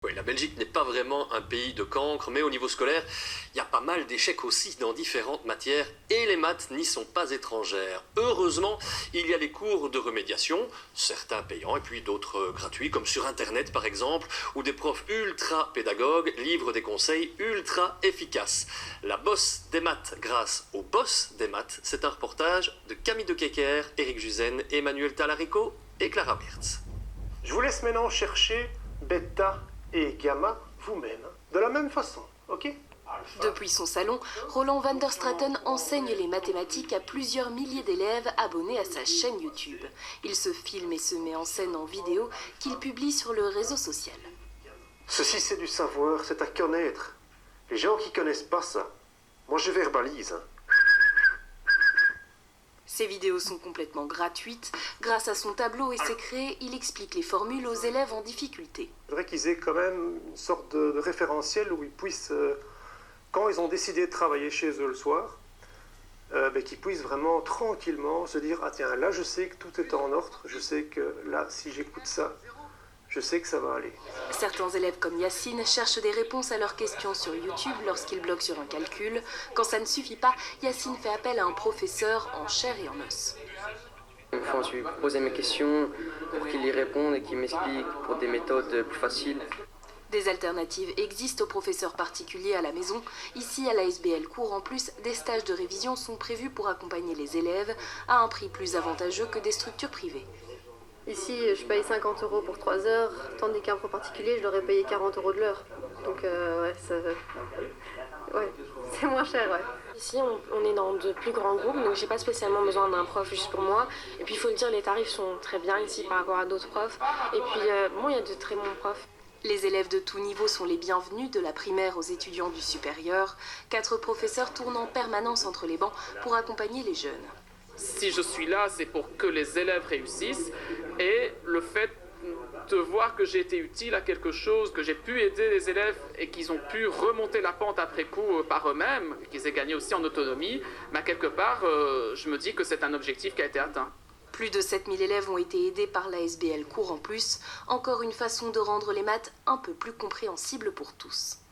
Oui, la Belgique n'est pas vraiment un pays de cancre, mais au niveau scolaire, il y a pas mal d'échecs aussi dans différentes matières, et les maths n'y sont pas étrangères. Heureusement, il y a les cours de remédiation, certains payants et puis d'autres gratuits, comme sur Internet par exemple, où des profs ultra pédagogues livrent des conseils ultra efficaces. La bosse des maths grâce au boss des maths, c'est un reportage de Camille de Kecker, Éric Juzen, Emmanuel Talarico et Clara Mertz. Je vous laisse maintenant chercher bêta et gamma vous-même, de la même façon, ok? Depuis son salon, Roland van der Straten enseigne les mathématiques à plusieurs milliers d'élèves abonnés à sa chaîne YouTube. Il se filme et se met en scène en vidéo qu'il publie sur le réseau social. Ceci c'est du savoir, c'est à connaître. Les gens qui connaissent pas ça, moi je verbalise. Ces vidéos sont complètement gratuites. Grâce à son tableau et ses crayés, il explique les formules aux élèves en difficulté. Je voudrais qu'ils aient quand même une sorte de référentiel où ils puissent, quand ils ont décidé de travailler chez eux le soir, qu'ils puissent vraiment tranquillement se dire « Ah tiens, là je sais que tout est en ordre, je sais que là si j'écoute ça, je sais que ça va aller. » Certains élèves comme Yacine cherchent des réponses à leurs questions sur YouTube lorsqu'ils bloquent sur un calcul. Quand ça ne suffit pas, Yacine fait appel à un professeur en chair et en os. Enfin, je lui posais mes questions pour qu'il y réponde et qu'il m'explique pour des méthodes plus faciles. Des alternatives existent aux professeurs particuliers à la maison. Ici, à l'ASBL Cours, en plus, des stages de révision sont prévus pour accompagner les élèves à un prix plus avantageux que des structures privées. Ici, je paye 50 € pour 3 heures, tandis qu'un pro particulier, je leur ai payé 40 € de l'heure. Donc, c'est moins cher, ouais. Ici, on est dans de plus grands groupes, donc j'ai pas spécialement besoin d'un prof juste pour moi. Et puis, il faut le dire, les tarifs sont très bien ici par rapport à d'autres profs. Et puis, il y a de très bons profs. Les élèves de tout niveau sont les bienvenus, de la primaire aux étudiants du supérieur. 4 professeurs tournent en permanence entre les bancs pour accompagner les jeunes. Si je suis là, c'est pour que les élèves réussissent, et le fait de voir que j'ai été utile à quelque chose, que j'ai pu aider les élèves et qu'ils ont pu remonter la pente après coup par eux-mêmes, qu'ils aient gagné aussi en autonomie, quelque part, je me dis que c'est un objectif qui a été atteint. Plus de 7000 élèves ont été aidés par l'ASBL Cours en plus, encore une façon de rendre les maths un peu plus compréhensibles pour tous.